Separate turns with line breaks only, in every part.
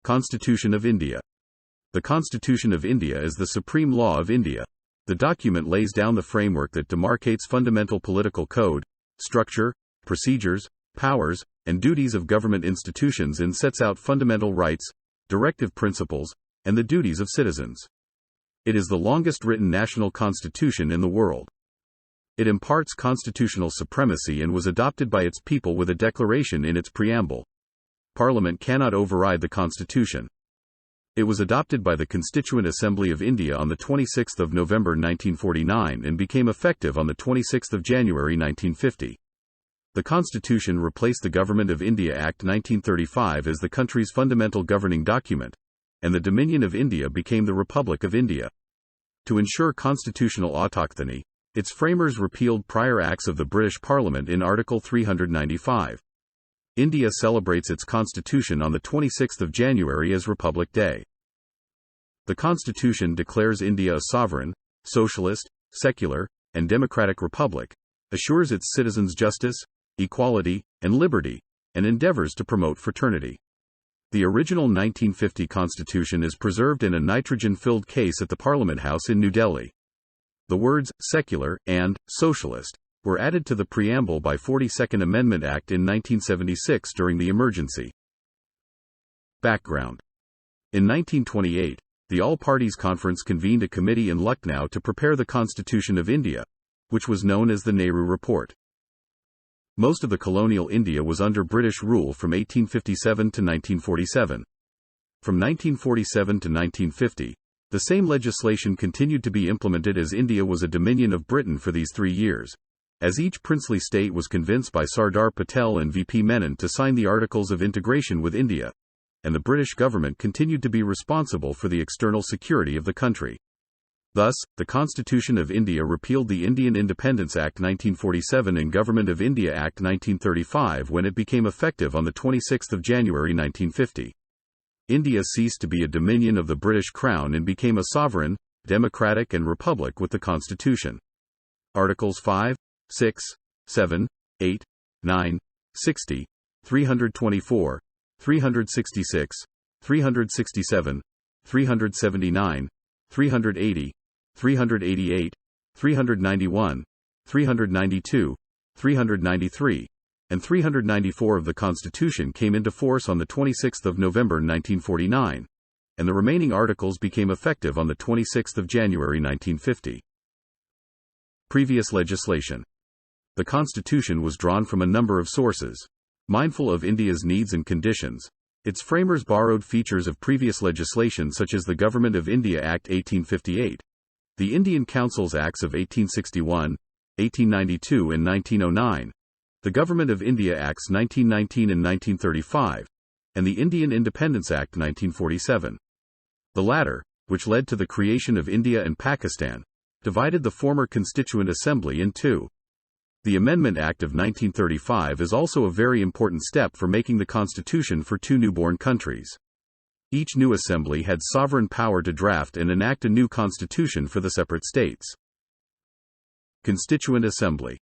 Constitution of India. The Constitution of India is the supreme law of India. The document lays down the framework that demarcates fundamental political code, structure, procedures, powers, and duties of government institutions and sets out fundamental rights, directive principles, and the duties of citizens. It is the longest written national constitution in the world. It imparts constitutional supremacy and was adopted by its people with a declaration in its preamble. Parliament cannot override the Constitution. It was adopted by the Constituent Assembly of India on 26 November 1949 and became effective on 26 January 1950. The Constitution replaced the Government of India Act 1935 as the country's fundamental governing document, and the Dominion of India became the Republic of India. To ensure constitutional autochthony, its framers repealed prior acts of the British Parliament in Article 395. India celebrates its constitution on 26 January as Republic Day. The Constitution declares India a sovereign, socialist, secular, and democratic republic, assures its citizens justice, equality, and liberty, and endeavors to promote fraternity. The original 1950 Constitution is preserved in a nitrogen-filled case at the Parliament House in New Delhi. The words secular and socialist were added to the preamble by 42nd Amendment Act in 1976 during the emergency. Background. In 1928, the All Parties Conference convened a committee in Lucknow to prepare the Constitution of India, which was known as the Nehru Report. Most of the colonial India was under British rule from 1857 to 1947. From 1947 to 1950, the same legislation continued to be implemented as India was a dominion of Britain for these 3 years, as each princely state was convinced by Sardar Patel and V.P. Menon to sign the Articles of Integration with India, and the British government continued to be responsible for the external security of the country. Thus, the Constitution of India repealed the Indian Independence Act 1947 and Government of India Act 1935 when it became effective on 26 January 1950. India ceased to be a dominion of the British Crown and became a sovereign, democratic and republic with the Constitution. Articles 5, 6, 7, 8, 9, 60, 324, 366, 367, 379, 380, 388, 391, 392, 393, and 394 of the Constitution came into force on 26 November 1949, and the remaining articles became effective on 26 January 1950. Previous legislation. The Constitution was drawn from a number of sources. Mindful of India's needs and conditions, its framers borrowed features of previous legislation such as the Government of India Act 1858, the Indian Councils Acts of 1861, 1892 and 1909, the Government of India Acts 1919 and 1935, and the Indian Independence Act 1947. The latter, which led to the creation of India and Pakistan, divided the former Constituent Assembly in two. The Amendment Act of 1935 is also a very important step for making the constitution for two newborn countries. Each new assembly had sovereign power to draft and enact a new constitution for the separate states. Constituent Assembly.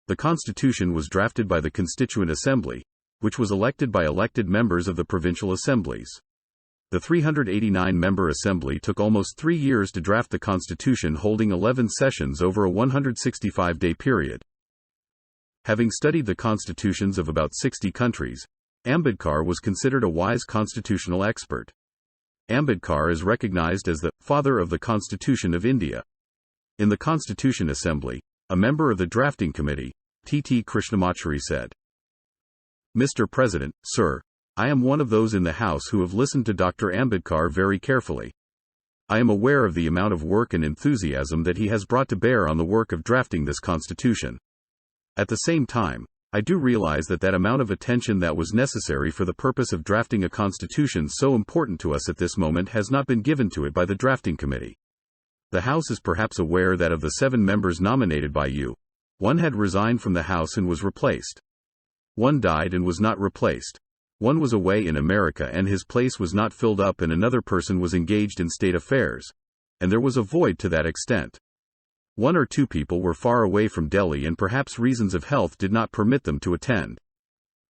The Constitution was drafted by the Constituent Assembly, which was elected by elected members of the provincial assemblies. The 389-member assembly took almost 3 years to draft the Constitution, holding 11 sessions over a 165-day period. Having studied the constitutions of about 60 countries, Ambedkar was considered a wise constitutional expert. Ambedkar is recognized as the father of the Constitution of India. In the Constitution Assembly, a member of the drafting committee, T.T. Krishnamachari said, "Mr. President, sir, I am one of those in the House who have listened to Dr. Ambedkar very carefully. I am aware of the amount of work and enthusiasm that he has brought to bear on the work of drafting this Constitution. At the same time, I do realize that that amount of attention that was necessary for the purpose of drafting a constitution so important to us at this moment has not been given to it by the drafting committee. The House is perhaps aware that of the 7 members nominated by you, 1 had resigned from the House and was replaced. 1 died and was not replaced. 1 was away in America and his place was not filled up, and another person was engaged in state affairs, and there was a void to that extent. 1 or 2 people were far away from Delhi and perhaps reasons of health did not permit them to attend.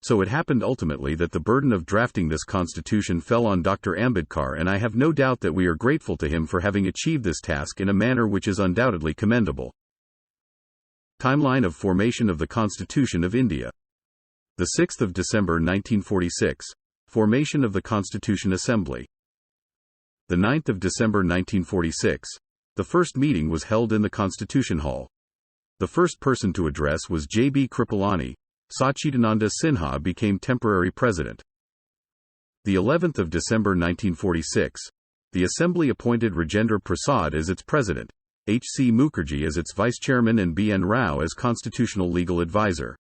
So it happened ultimately that the burden of drafting this constitution fell on Dr. Ambedkar, and I have no doubt that we are grateful to him for having achieved this task in a manner which is undoubtedly commendable. Timeline of formation of the Constitution of India. The 6th of December 1946. Formation of the Constitution Assembly. The 9th of December 1946. The first meeting was held in the Constitution Hall. The first person to address was J.B. Kripalani. Sachidananda Sinha became temporary president. The 11th of December 1946. The Assembly appointed Rajendra Prasad as its president, H.C. Mukherjee as its vice chairman, and B.N. Rao as constitutional legal advisor.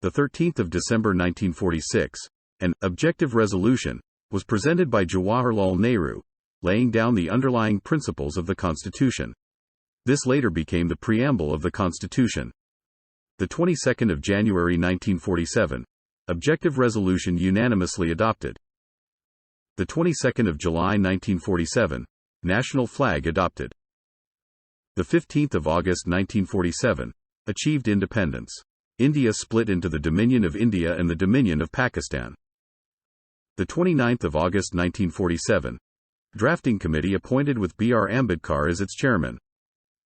The 13th of December 1946. An objective resolution was presented by Jawaharlal Nehru, laying down the underlying principles of the Constitution. This later became the preamble of the Constitution. The 22nd of January 1947. Objective resolution unanimously adopted. The 22nd of July 1947. National flag adopted. The 15th of August 1947. Achieved independence. India split into the Dominion of India and the Dominion of Pakistan. The 29th of August 1947. Drafting committee appointed with B.R. Ambedkar as its chairman.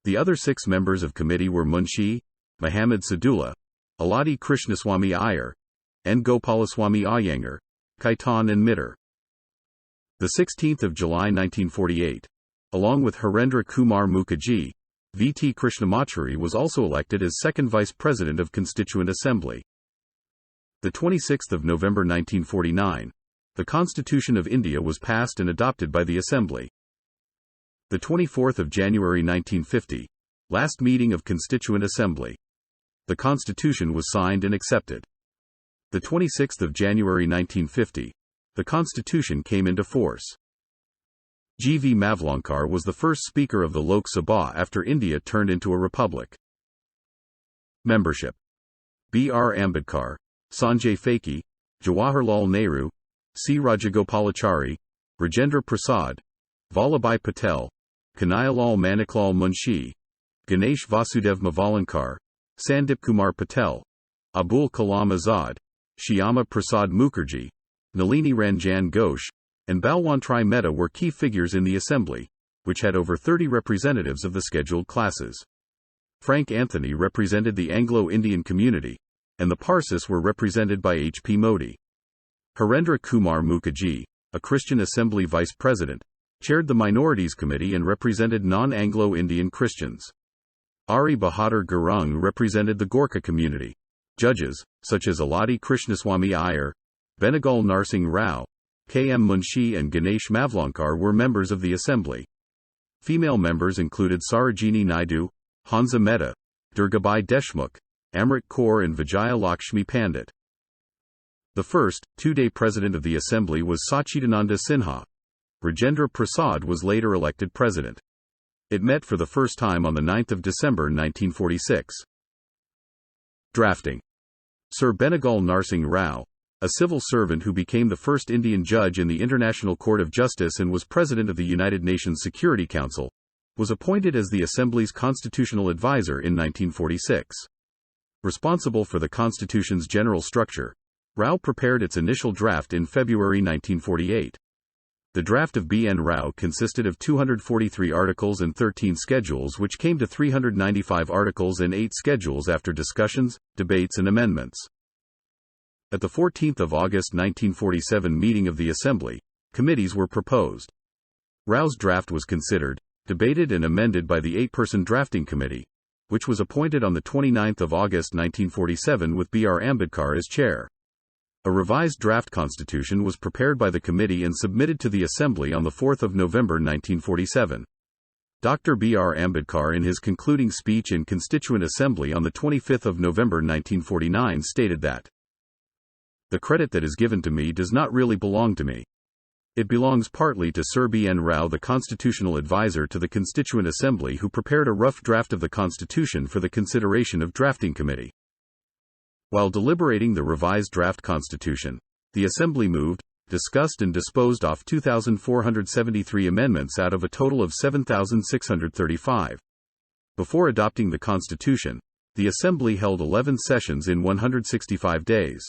The other 6 members of committee were Munshi, Muhammad Sadullah, Aladi Krishnaswamy Iyer, N. Gopalaswamy Iyengar, Khaitan and Mitter. The 16th of July 1948. Along with Harendra Kumar Mukherjee, V.T. Krishnamachari was also elected as second vice president of Constituent Assembly. The 26th of November 1949. The Constitution of India was passed and adopted by the Assembly. The 24th of January 1950. Last meeting of Constituent Assembly. The Constitution was signed and accepted. The 26th of January 1950. The Constitution came into force. G. V. Mavlankar was the first Speaker of the Lok Sabha after India turned into a republic. Membership. B. R. Ambedkar, Sanjay Fakhi, Jawaharlal Nehru, C. Rajagopalachari, Rajendra Prasad, Vallabhbhai Patel, Kanhaialal Maniklal Munshi, Ganesh Vasudev Mavalankar, Sandip Kumar Patel, Abul Kalam Azad, Shyama Prasad Mukherjee, Nalini Ranjan Ghosh, and Balwantrai Mehta were key figures in the Assembly, which had over 30 representatives of the scheduled classes. Frank Anthony represented the Anglo-Indian community, and the Parsis were represented by H. P. Modi. Harendra Kumar Mukherjee, a Christian Assembly vice president, chaired the Minorities Committee and represented non-Anglo-Indian Christians. Ari Bahadur Gurung represented the Gorkha community. Judges, such as Aladi Krishnaswamy Iyer, Benegal Narsingh Rao, K. M. Munshi and Ganesh Mavlankar were members of the Assembly. Female members included Sarojini Naidu, Hansa Mehta, Durgabai Deshmukh, Amrit Kaur and Vijaya Lakshmi Pandit. The first, 2-day president of the Assembly was Sachidananda Sinha. Rajendra Prasad was later elected president. It met for the first time on the 9th of December 1946. Drafting. Sir Benegal Narsingh Rao, a civil servant who became the first Indian judge in the International Court of Justice and was president of the United Nations Security Council, was appointed as the Assembly's constitutional advisor in 1946. Responsible for the Constitution's general structure, Rao prepared its initial draft in February 1948. The draft of B. N. Rao consisted of 243 articles and 13 schedules, which came to 395 articles and 8 schedules after discussions, debates and amendments. At the 14th of August 1947 meeting of the Assembly, committees were proposed. Rao's draft was considered, debated and amended by the 8-person drafting committee, which was appointed on the 29th of August 1947 with B. R. Ambedkar as chair. A revised draft constitution was prepared by the committee and submitted to the Assembly on the 4th of November 1947. Dr. B. R. Ambedkar, in his concluding speech in Constituent Assembly on the 25th of November 1949, stated that the credit that is given to me does not really belong to me. It belongs partly to Sir B. N. Rao, the constitutional advisor to the Constituent Assembly, who prepared a rough draft of the Constitution for the consideration of drafting committee. While deliberating the revised draft constitution, the Assembly moved, discussed and disposed off 2,473 amendments out of a total of 7,635. Before adopting the Constitution, the Assembly held 11 sessions in 165 days.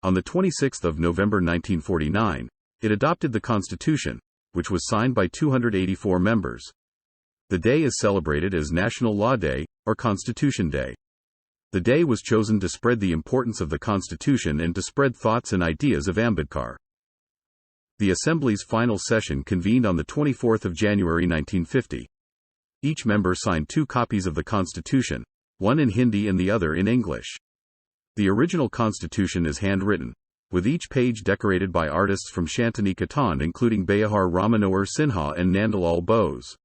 On the 26th of November 1949, it adopted the Constitution, which was signed by 284 members. The day is celebrated as National Law Day, or Constitution Day. The day was chosen to spread the importance of the Constitution and to spread thoughts and ideas of Ambedkar. The Assembly's final session convened on the 24th of January 1950. Each member signed 2 copies of the Constitution, one in Hindi and the other in English. The original Constitution is handwritten, with each page decorated by artists from Shantanu Khatan including Bayahar Ramanohar Sinha and Nandalal Bose.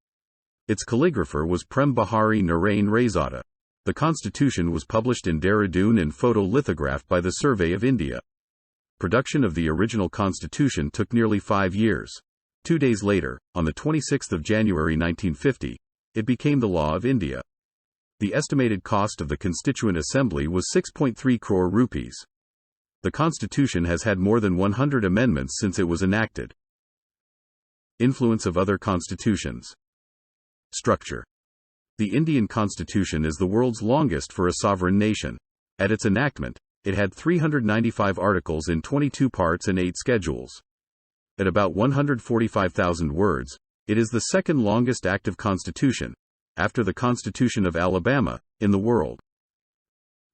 Its calligrapher was Prem Bahari Narain Raizada. The Constitution was published in Dehradun and photo-lithographed by the Survey of India. Production of the original Constitution took nearly 5 years. 2 days later, on the 26th of January 1950, it became the law of India. The estimated cost of the Constituent Assembly was 6.3 crore rupees. The Constitution has had more than 100 amendments since it was enacted. Influence of other constitutions. Structure. The Indian Constitution is the world's longest for a sovereign nation. At its enactment, it had 395 articles in 22 parts and 8 schedules. At about 145,000 words, it is the second longest active constitution, after the Constitution of Alabama, in the world.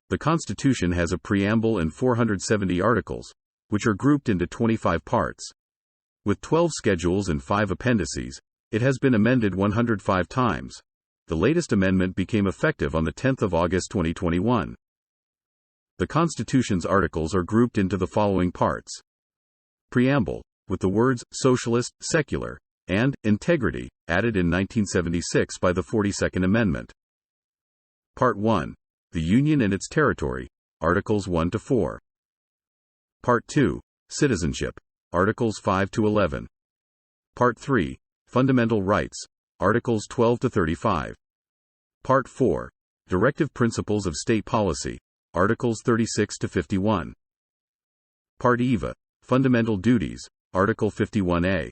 The Constitution has a preamble and 470 articles, which are grouped into 25 parts. With 12 schedules and 5 appendices, it has been amended 105 times. The latest amendment became effective on the 10th of August 2021. The Constitution's articles are grouped into the following parts. Preamble, with the words socialist, secular, and integrity added in 1976 by the 42nd Amendment. Part 1. The Union and its territory, Articles 1 to 4. Part 2. Citizenship, Articles 5 to 11. Part 3. Fundamental rights, Articles 12 to 35. Part 4. Directive principles of state policy, Articles 36 to 51. Part EVA, Fundamental duties, Article 51A.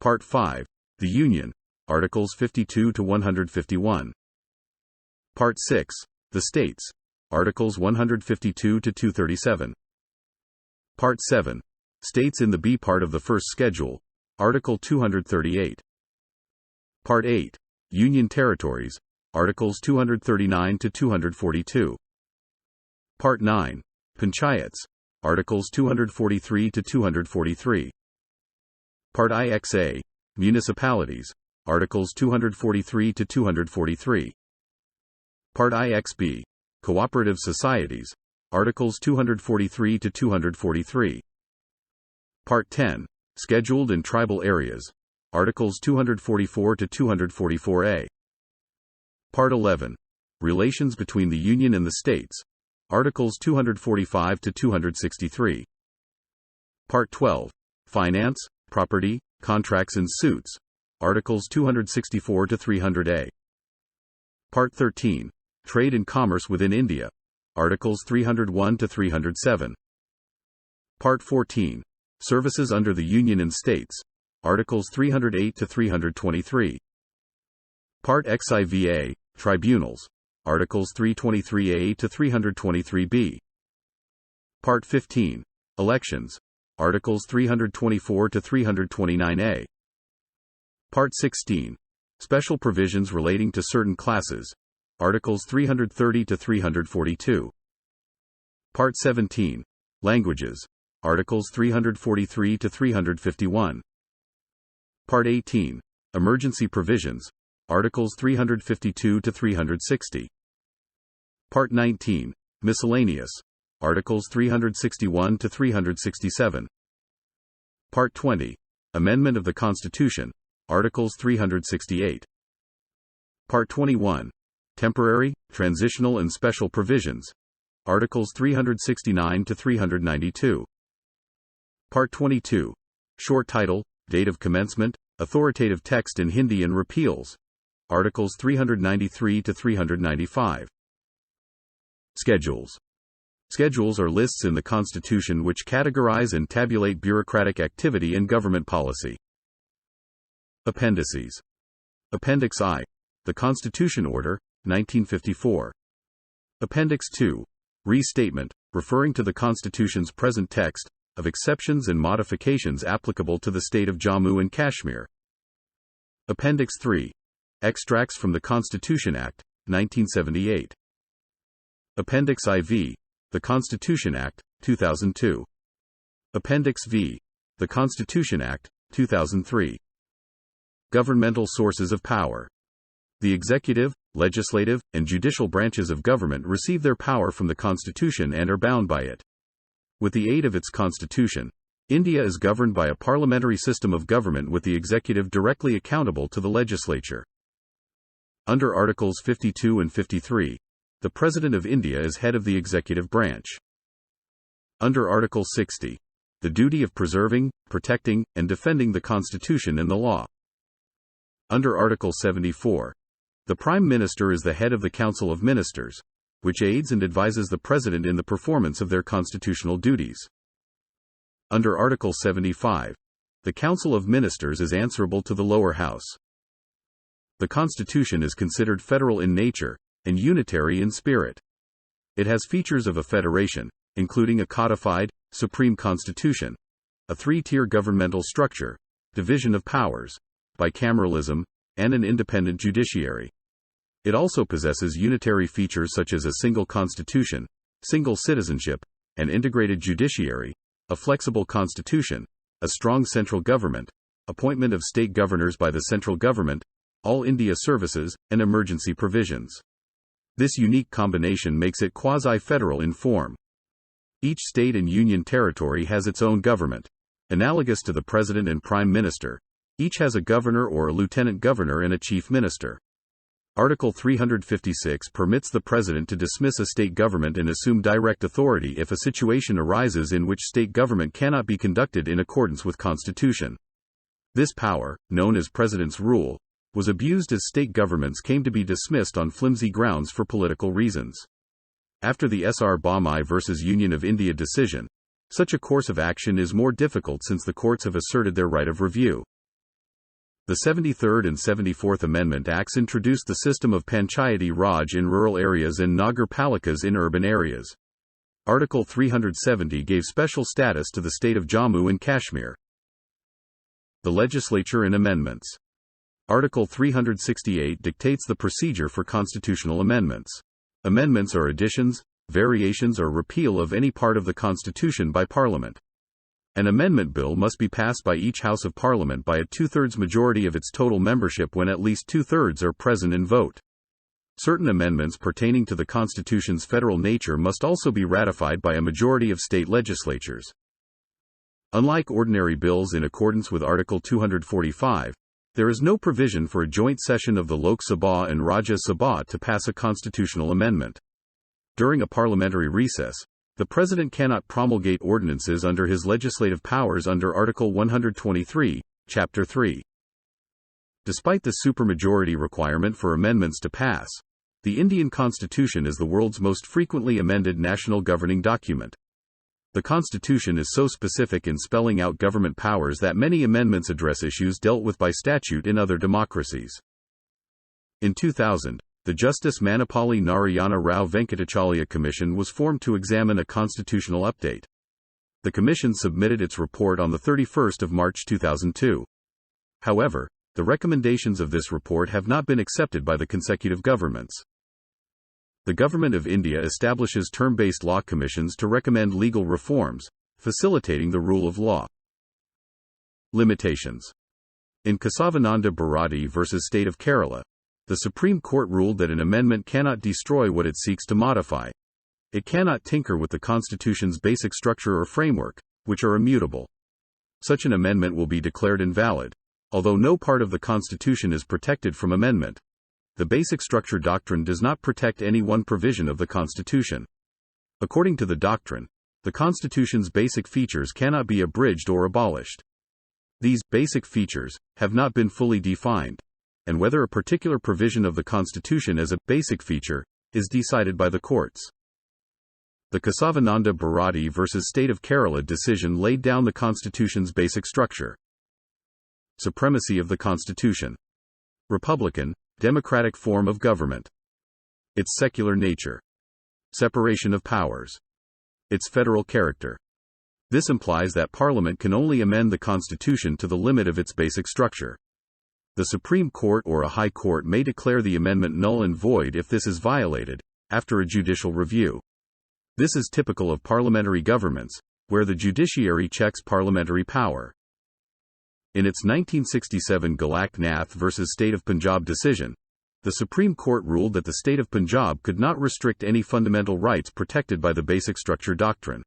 Part 5. The Union, Articles 52 to 151. Part 6. The States, Articles 152 to 237. Part 7. States in the B part of the first schedule, Article 238. Part 8. Union territories, Articles 239 to 242. Part 9. Panchayats, Articles 243 to 243. Part IXA. Municipalities, Articles 243 to 243. Part IXB. Cooperative societies, Articles 243 to 243. Part 10. Scheduled and tribal areas, Articles 244 to 244A. Part 11. Relations between the Union and the States, Articles 245 to 263. Part 12. Finance, Property, Contracts and Suits, Articles 264 to 300A. Part 13. Trade and Commerce within India, Articles 301 to 307. Part 14. Services under the Union and States, Articles 308 to 323. Part XIVA. Tribunals, Articles 323A to 323B. Part 15. Elections, Articles 324 to 329A. Part 16. Special provisions relating to certain classes, Articles 330 to 342. Part 17. Languages, Articles 343 to 351. Part 18. Emergency provisions, Articles 352 to 360. Part 19. Miscellaneous, Articles 361 to 367. Part 20. Amendment of the Constitution, Articles 368. Part 21. Temporary, Transitional and Special Provisions, Articles 369 to 392. Part 22. Short title, date of commencement, authoritative text in Hindi and repeals, Articles 393 to 395. Schedules. Schedules are lists in the Constitution which categorize and tabulate bureaucratic activity and government policy. Appendices. Appendix I. The Constitution Order, 1954. Appendix II. Restatement, referring to the Constitution's present text, of exceptions and modifications applicable to the state of Jammu and Kashmir. Appendix 3. Extracts from the Constitution Act, 1978. Appendix IV. The Constitution Act, 2002. Appendix V. The Constitution Act, 2003. Governmental sources of power. The executive, legislative, and judicial branches of government receive their power from the Constitution and are bound by it. With the aid of its constitution, India is governed by a parliamentary system of government with the executive directly accountable to the legislature. Under Articles 52 and 53, the President of India is head of the executive branch. Under Article 60, the duty of preserving, protecting, and defending the Constitution and the law. Under Article 74, the Prime Minister is the head of the Council of Ministers, which aids and advises the President in the performance of their constitutional duties. Under Article 75, the Council of Ministers is answerable to the lower house. The Constitution is considered federal in nature, and unitary in spirit. It has features of a federation, including a codified, supreme constitution, a three-tier governmental structure, division of powers, bicameralism, and an independent judiciary. It also possesses unitary features such as a single constitution, single citizenship, an integrated judiciary, a flexible constitution, a strong central government, appointment of state governors by the central government, all India services, and emergency provisions. This unique combination makes it quasi-federal in form. Each state and union territory has its own government. Analogous to the President and Prime Minister, each has a governor or a lieutenant governor and a chief minister. Article 356 permits the President to dismiss a state government and assume direct authority if a situation arises in which state government cannot be conducted in accordance with Constitution. This power, known as President's Rule, was abused as state governments came to be dismissed on flimsy grounds for political reasons. After the S.R. Bommai v. Union of India decision, such a course of action is more difficult since the courts have asserted their right of review. The 73rd and 74th Amendment Acts introduced the system of Panchayati Raj in rural areas and Nagar Palikas in urban areas. Article 370 gave special status to the state of Jammu and Kashmir. The legislature and amendments. Article 368 dictates the procedure for constitutional amendments. Amendments are additions, variations or repeal of any part of the Constitution by Parliament. An amendment bill must be passed by each House of Parliament by a two-thirds majority of its total membership when at least two-thirds are present and vote. Certain amendments pertaining to the Constitution's federal nature must also be ratified by a majority of state legislatures. Unlike ordinary bills in accordance with Article 245, there is no provision for a joint session of the Lok Sabha and Rajya Sabha to pass a constitutional amendment. During a parliamentary recess, the President cannot promulgate ordinances under his legislative powers under Article 123, Chapter 3. Despite the supermajority requirement for amendments to pass, the Indian Constitution is the world's most frequently amended national governing document. The Constitution is so specific in spelling out government powers that many amendments address issues dealt with by statute in other democracies. In 2000, the Justice Manapalli Narayana Rao Venkatachalya Commission was formed to examine a constitutional update. The commission submitted its report on 31 March 2002. However, the recommendations of this report have not been accepted by the consecutive governments. The Government of India establishes term-based law commissions to recommend legal reforms, facilitating the rule of law. Limitations. In Kesavananda Bharati v. State of Kerala, the Supreme Court ruled that an amendment cannot destroy what it seeks to modify. It cannot tinker with the Constitution's basic structure or framework, which are immutable. Such an amendment will be declared invalid, although no part of the Constitution is protected from amendment. The basic structure doctrine does not protect any one provision of the Constitution. According to the doctrine, the Constitution's basic features cannot be abridged or abolished. These basic features have not been fully defined, and whether a particular provision of the Constitution as a basic feature is decided by the courts. The Kesavananda Bharati v. State of Kerala decision laid down the Constitution's basic structure. Supremacy of the Constitution. Republican, democratic form of government. Its secular nature. Separation of powers. Its federal character. This implies that Parliament can only amend the Constitution to the limit of its basic structure. The Supreme Court or a High Court may declare the amendment null and void if this is violated, after a judicial review. This is typical of parliamentary governments, where the judiciary checks parliamentary power. In its 1967 Gulak Nath v. State of Punjab decision, the Supreme Court ruled that the state of Punjab could not restrict any fundamental rights protected by the Basic Structure Doctrine.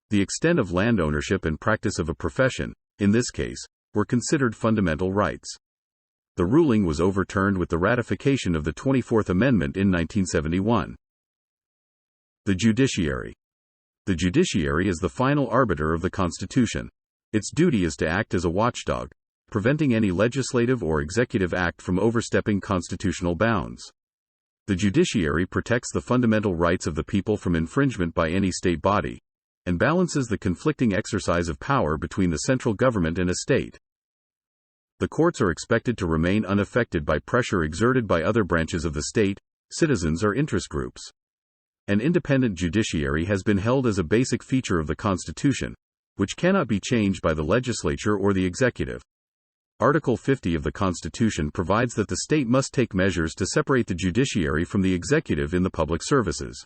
The extent of land ownership and practice of a profession, in this case, were considered fundamental rights. The ruling was overturned with the ratification of the 24th Amendment in 1971. The Judiciary. The judiciary is the final arbiter of the Constitution. Its duty is to act as a watchdog, preventing any legislative or executive act from overstepping constitutional bounds. The judiciary protects the fundamental rights of the people from infringement by any state body, and balances the conflicting exercise of power between the central government and a state. The courts are expected to remain unaffected by pressure exerted by other branches of the state, citizens or interest groups. An independent judiciary has been held as a basic feature of the Constitution, which cannot be changed by the legislature or the executive. Article 50 of the Constitution provides that the state must take measures to separate the judiciary from the executive in the public services.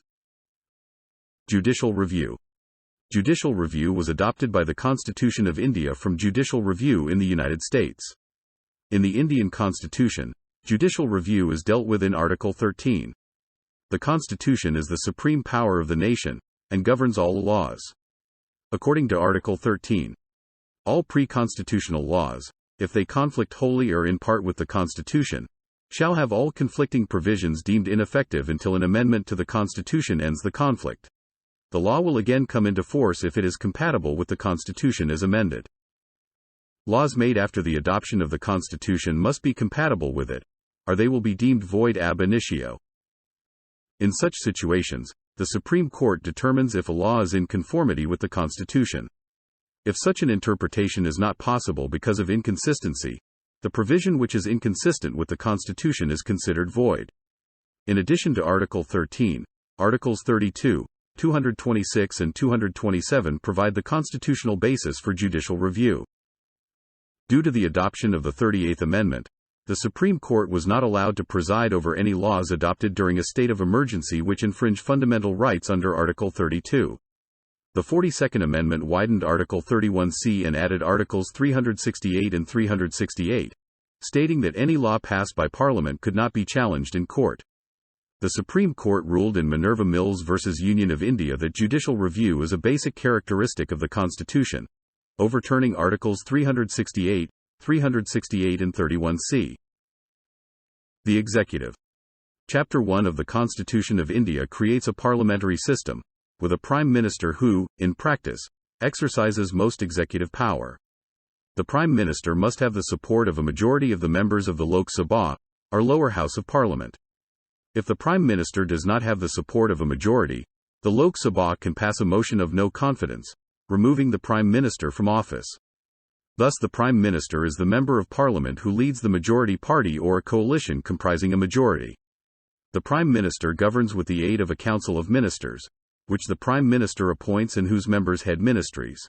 Judicial review. Judicial review was adopted by the Constitution of India from judicial review in the United States. In the Indian Constitution, judicial review is dealt with in Article 13. The Constitution is the supreme power of the nation, and governs all laws. According to Article 13, all pre-constitutional laws, if they conflict wholly or in part with the Constitution, shall have all conflicting provisions deemed ineffective until an amendment to the Constitution ends the conflict. The law will again come into force if it is compatible with the Constitution as amended. Laws made after the adoption of the Constitution must be compatible with it, or they will be deemed void ab initio. In such situations, the Supreme Court determines if a law is in conformity with the Constitution. If such an interpretation is not possible because of inconsistency, the provision which is inconsistent with the Constitution is considered void. In addition to Article 13, Articles 32, 226 and 227 provide the constitutional basis for judicial review. Due to the adoption of the 38th Amendment, the Supreme Court was not allowed to preside over any laws adopted during a state of emergency which infringe fundamental rights under Article 32. The 42nd Amendment widened Article 31C and added Articles 368 and 368, stating that any law passed by Parliament could not be challenged in court. The Supreme Court ruled in Minerva Mills v. Union of India that judicial review is a basic characteristic of the Constitution, overturning Articles 368, 368 and 31C. The Executive. Chapter 1 of the Constitution of India creates a parliamentary system, with a Prime Minister who, in practice, exercises most executive power. The Prime Minister must have the support of a majority of the members of the Lok Sabha, or lower house of Parliament. If the Prime Minister does not have the support of a majority, the Lok Sabha can pass a motion of no confidence, removing the Prime Minister from office. Thus the Prime Minister is the member of Parliament who leads the majority party or a coalition comprising a majority. The Prime Minister governs with the aid of a Council of Ministers, which the Prime Minister appoints and whose members head ministries.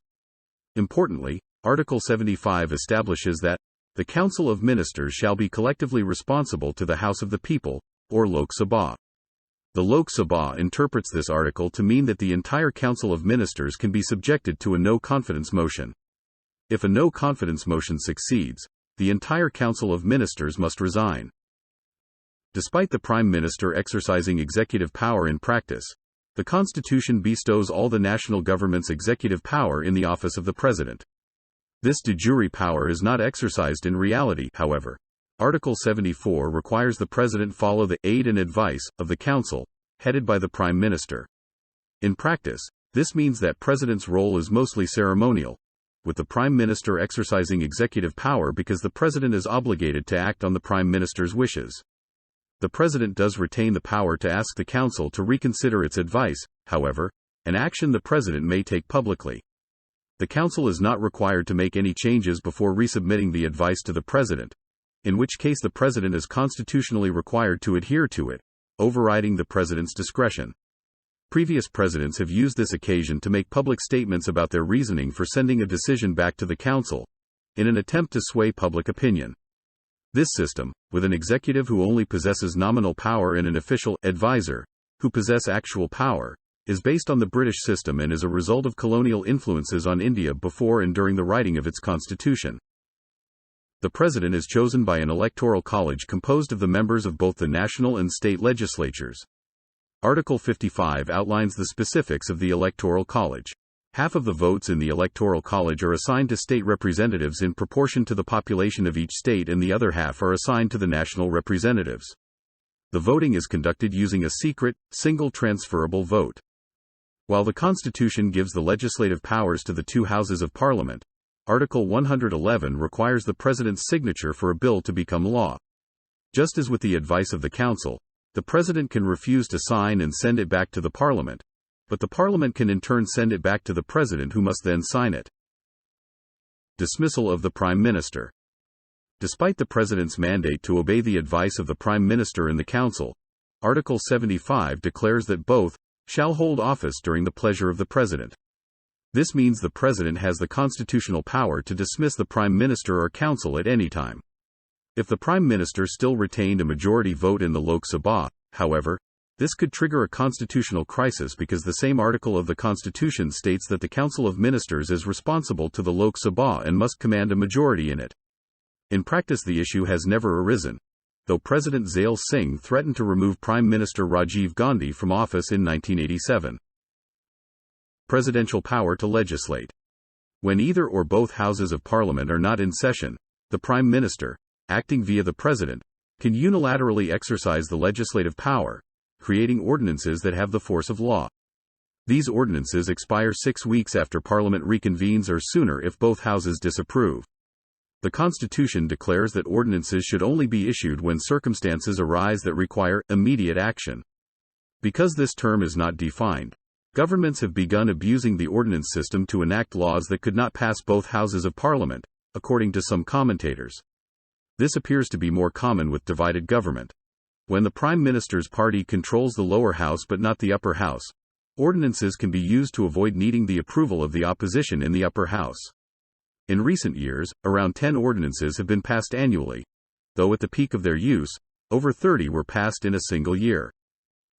Importantly, Article 75 establishes that the Council of Ministers shall be collectively responsible to the House of the People, or Lok Sabha. The Lok Sabha interprets this article to mean that the entire Council of Ministers can be subjected to a no-confidence motion. If a no-confidence motion succeeds, the entire Council of Ministers must resign. Despite the Prime Minister exercising executive power in practice, the Constitution bestows all the national government's executive power in the office of the President. This de jure power is not exercised in reality, however. Article 74 requires the President follow the aid and advice of the Council, headed by the Prime Minister. In practice, this means that President's role is mostly ceremonial, with the Prime Minister exercising executive power because the President is obligated to act on the Prime Minister's wishes. The President does retain the power to ask the Council to reconsider its advice, however, an action the President may take publicly. The Council is not required to make any changes before resubmitting the advice to the President, in which case the President is constitutionally required to adhere to it, overriding the President's discretion. Previous presidents have used this occasion to make public statements about their reasoning for sending a decision back to the council, in an attempt to sway public opinion. This system, with an executive who only possesses nominal power and an official advisor, who possess actual power, is based on the British system and is a result of colonial influences on India before and during the writing of its constitution. The president is chosen by an electoral college composed of the members of both the national and state legislatures. Article 55 outlines the specifics of the electoral college. Half of the votes in the electoral college are assigned to state representatives in proportion to the population of each state, and the other half are assigned to the national representatives. The voting is conducted using a secret, single transferable vote. While the Constitution gives the legislative powers to the two houses of Parliament, Article 111 requires the President's signature for a bill to become law. Just as with the advice of the Council, the President can refuse to sign and send it back to the Parliament, but the Parliament can in turn send it back to the President, who must then sign it. Dismissal of the Prime Minister. Despite the President's mandate to obey the advice of the Prime Minister and the Council, Article 75 declares that both shall hold office during the pleasure of the President. This means the President has the constitutional power to dismiss the Prime Minister or Council at any time. If the Prime Minister still retained a majority vote in the Lok Sabha, however, this could trigger a constitutional crisis because the same article of the Constitution states that the Council of Ministers is responsible to the Lok Sabha and must command a majority in it. In practice, the issue has never arisen, though President Zail Singh threatened to remove Prime Minister Rajiv Gandhi from office in 1987. Presidential power to legislate. When either or both houses of Parliament are not in session, the Prime Minister, acting via the President, can unilaterally exercise the legislative power, creating ordinances that have the force of law. These ordinances expire 6 weeks after Parliament reconvenes or sooner if both houses disapprove. The Constitution declares that ordinances should only be issued when circumstances arise that require immediate action. Because this term is not defined, governments have begun abusing the ordinance system to enact laws that could not pass both houses of Parliament, according to some commentators. This appears to be more common with divided government. When the Prime Minister's party controls the lower house but not the upper house, ordinances can be used to avoid needing the approval of the opposition in the upper house. In recent years, around 10 ordinances have been passed annually, though at the peak of their use, over 30 were passed in a single year.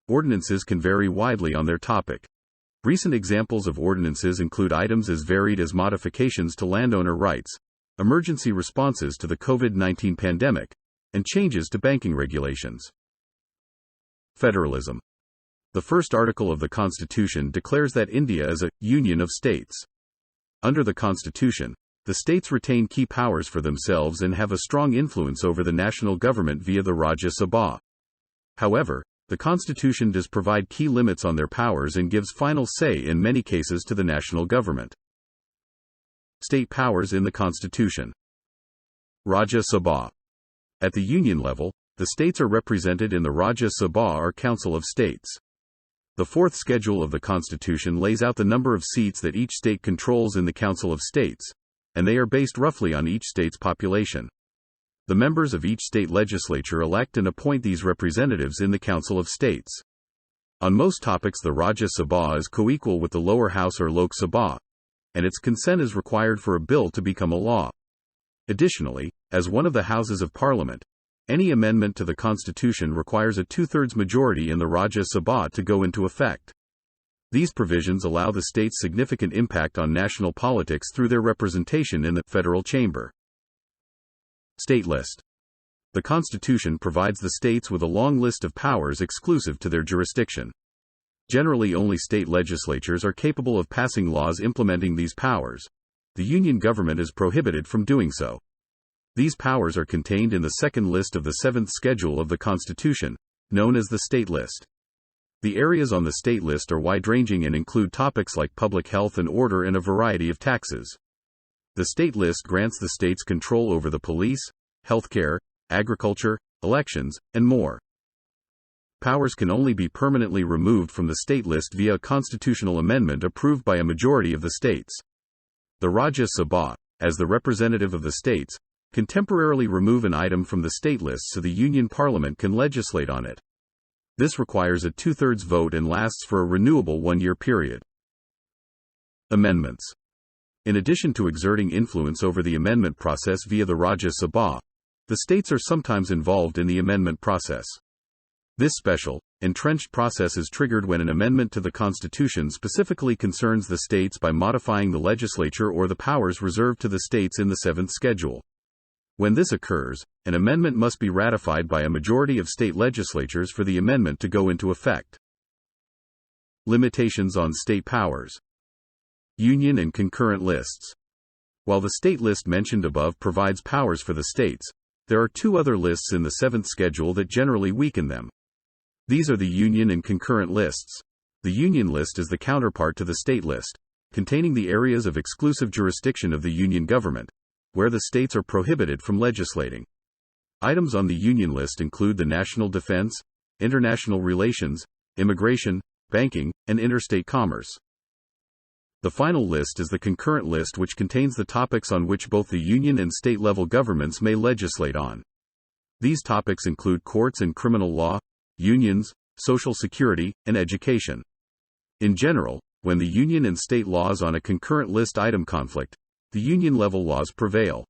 Ordinances can vary widely on their topic. Recent examples of ordinances include items as varied as modifications to landowner rights, emergency responses to the COVID-19 pandemic, and changes to banking regulations. Federalism. The first article of the Constitution declares that India is a union of states. Under the Constitution, the states retain key powers for themselves and have a strong influence over the national government via the Rajya Sabha. However, the Constitution does provide key limits on their powers and gives final say in many cases to the national government. State powers in the Constitution. Rajya Sabha. At the union level, the states are represented in the Rajya Sabha or Council of States. The fourth schedule of the Constitution lays out the number of seats that each state controls in the Council of States, and they are based roughly on each state's population. The members of each state legislature elect and appoint these representatives in the Council of States. On most topics, the Rajya Sabha is co-equal with the lower house or Lok Sabha, and its consent is required for a bill to become a law. Additionally, as one of the houses of Parliament, any amendment to the Constitution requires a 2/3 majority in the Rajya Sabha to go into effect. These provisions allow the states significant impact on national politics through their representation in the federal chamber. State list. The Constitution provides the states with a long list of powers exclusive to their jurisdiction. Generally, only state legislatures are capable of passing laws implementing these powers. The union government is prohibited from doing so. These powers are contained in the second list of the seventh schedule of the Constitution, known as the State List. The areas on the State List are wide-ranging and include topics like public health and order and a variety of taxes. The State List grants the states control over the police, healthcare, agriculture, elections, and more. Powers can only be permanently removed from the State List via a constitutional amendment approved by a majority of the states. The Rajya Sabha, as the representative of the states, can temporarily remove an item from the State List so the Union Parliament can legislate on it. This requires a 2/3 vote and lasts for a renewable one-year period. Amendments. In addition to exerting influence over the amendment process via the Rajya Sabha, the states are sometimes involved in the amendment process. This special, entrenched process is triggered when an amendment to the Constitution specifically concerns the states by modifying the legislature or the powers reserved to the states in the 7th Schedule. When this occurs, an amendment must be ratified by a majority of state legislatures for the amendment to go into effect. Limitations on state powers. Union and concurrent lists. While the state list mentioned above provides powers for the states, there are two other lists in the 7th Schedule that generally weaken them. These are the union and concurrent lists. The union list is the counterpart to the state list, containing the areas of exclusive jurisdiction of the union government, where the states are prohibited from legislating. Items on the union list include the national defense, international relations, immigration, banking, and interstate commerce. The final list is the concurrent list, which contains the topics on which both the union and state-level governments may legislate on. These topics include courts and criminal law, unions, social security, and education. In general, when the union and state laws on a concurrent list item conflict, the union-level laws prevail.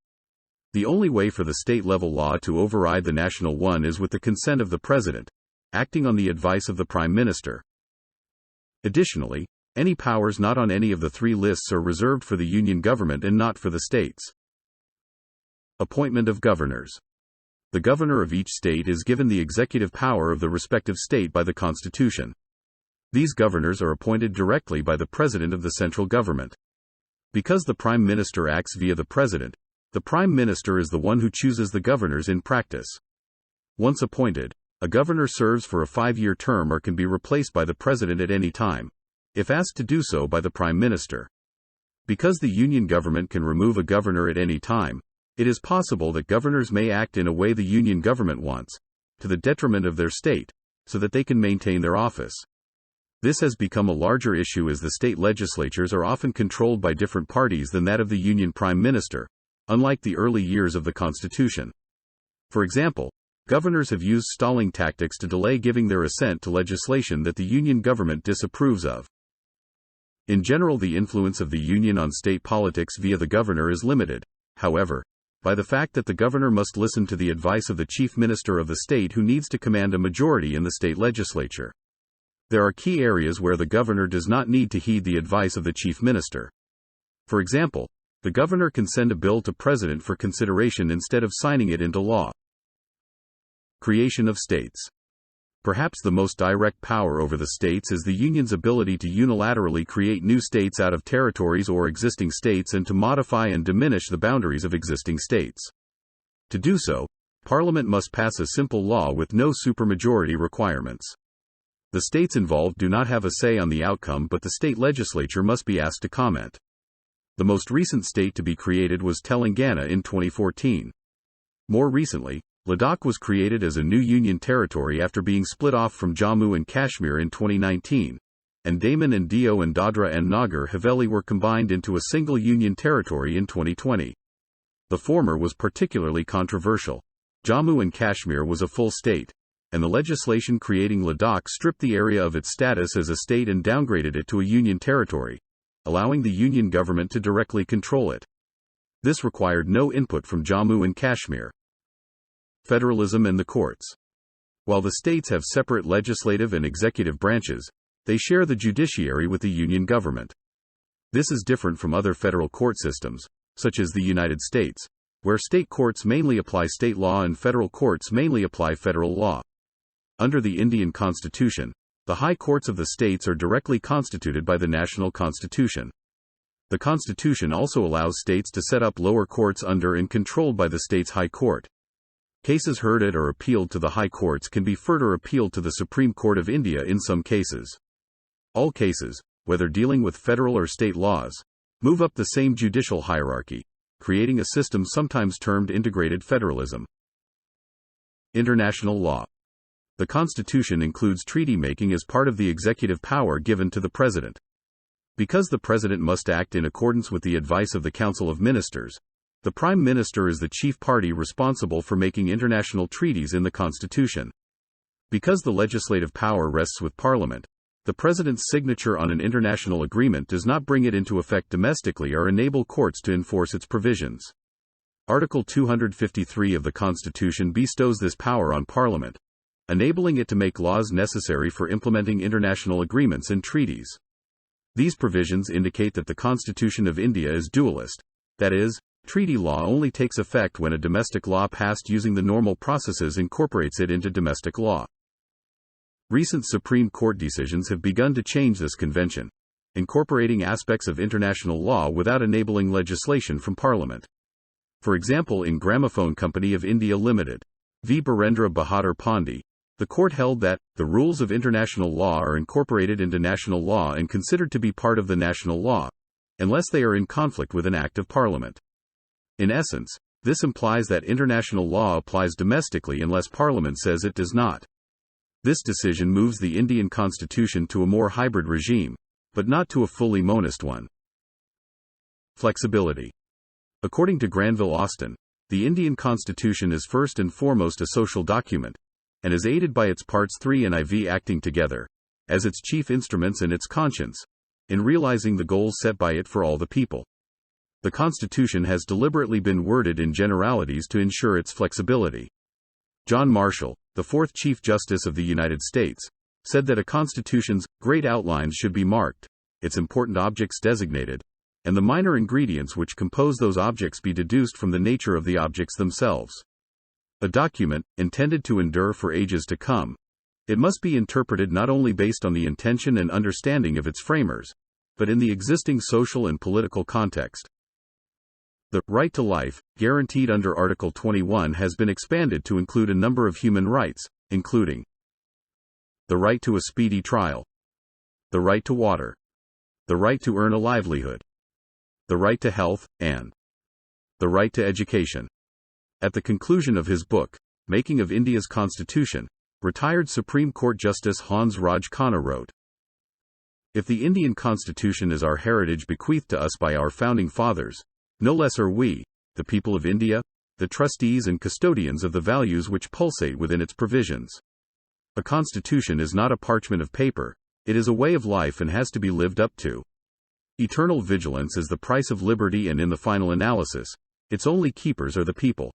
The only way for the state-level law to override the national one is with the consent of the President, acting on the advice of the Prime Minister. Additionally, any powers not on any of the three lists are reserved for the union government and not for the states. Appointment of governors. The governor of each state is given the executive power of the respective state by the Constitution. These governors are appointed directly by the President of the central government. Because the Prime Minister acts via the President, the Prime Minister is the one who chooses the governors in practice. Once appointed, a governor serves for a 5-year term or can be replaced by the President at any time, if asked to do so by the Prime Minister. Because the union government can remove a governor at any time, it is possible that governors may act in a way the union government wants, to the detriment of their state, so that they can maintain their office. This has become a larger issue as the state legislatures are often controlled by different parties than that of the union prime minister, unlike the early years of the Constitution. For example, governors have used stalling tactics to delay giving their assent to legislation that the union government disapproves of. In general, the influence of the union on state politics via the governor is limited, however, by the fact that the governor must listen to the advice of the chief minister of the state, who needs to command a majority in the state legislature. There are key areas where the governor does not need to heed the advice of the chief minister. For example, the governor can send a bill to President for consideration instead of signing it into law. Creation of states. Perhaps the most direct power over the states is the union's ability to unilaterally create new states out of territories or existing states and to modify and diminish the boundaries of existing states. To do so, Parliament must pass a simple law with no supermajority requirements. The states involved do not have a say on the outcome, but the state legislature must be asked to comment. The most recent state to be created was Telangana in 2014. More recently, Ladakh was created as a new union territory after being split off from Jammu and Kashmir in 2019, and Daman and Diu and Dadra and Nagar Haveli were combined into a single union territory in 2020. The former was particularly controversial. Jammu and Kashmir was a full state, and the legislation creating Ladakh stripped the area of its status as a state and downgraded it to a union territory, allowing the union government to directly control it. This required no input from Jammu and Kashmir. Federalism and the courts. While the states have separate legislative and executive branches, they share the judiciary with the union government. This is different from other federal court systems, such as the United States, where state courts mainly apply state law and federal courts mainly apply federal law. Under the Indian Constitution, the high courts of the states are directly constituted by the national constitution. The Constitution also allows states to set up lower courts under and controlled by the state's high court. Cases heard at or appealed to the high courts can be further appealed to the Supreme Court of India in some cases. All cases, whether dealing with federal or state laws, move up the same judicial hierarchy, creating a system sometimes termed integrated federalism. International law. The Constitution includes treaty making as part of the executive power given to the President. Because the President must act in accordance with the advice of the Council of Ministers, the Prime Minister is the chief party responsible for making international treaties in the Constitution. Because the legislative power rests with Parliament, the President's signature on an international agreement does not bring it into effect domestically or enable courts to enforce its provisions. Article 253 of the Constitution bestows this power on Parliament, enabling it to make laws necessary for implementing international agreements and treaties. These provisions indicate that the Constitution of India is dualist, that is, treaty law only takes effect when a domestic law passed using the normal processes incorporates it into domestic law. Recent Supreme Court decisions have begun to change this convention, incorporating aspects of international law without enabling legislation from Parliament. For example, in Gramophone Company of India Limited, v. Birendra Bahadur Pandey, the court held that the rules of international law are incorporated into national law and considered to be part of the national law, unless they are in conflict with an act of Parliament. In essence, this implies that international law applies domestically unless Parliament says it does not. This decision moves the Indian constitution to a more hybrid regime, but not to a fully monist one. Flexibility. According to Granville Austin, the Indian constitution is first and foremost a social document, and is aided by its parts 3 and IV acting together, as its chief instruments and its conscience, in realizing the goals set by it for all the people. The Constitution has deliberately been worded in generalities to ensure its flexibility. John Marshall, the fourth Chief Justice of the United States, said that a constitution's great outlines should be marked, its important objects designated, and the minor ingredients which compose those objects be deduced from the nature of the objects themselves. A document, intended to endure for ages to come, it must be interpreted not only based on the intention and understanding of its framers, but in the existing social and political context. The right to life, guaranteed under Article 21, has been expanded to include a number of human rights, including the right to a speedy trial, the right to water, the right to earn a livelihood, the right to health, and the right to education. At the conclusion of his book, Making of India's Constitution, retired Supreme Court Justice Hans Raj Khanna wrote, "If the Indian Constitution is our heritage bequeathed to us by our founding fathers, no less are we, the people of India, the trustees and custodians of the values which pulsate within its provisions. A constitution is not a parchment of paper, it is a way of life and has to be lived up to. Eternal vigilance is the price of liberty, and in the final analysis, its only keepers are the people."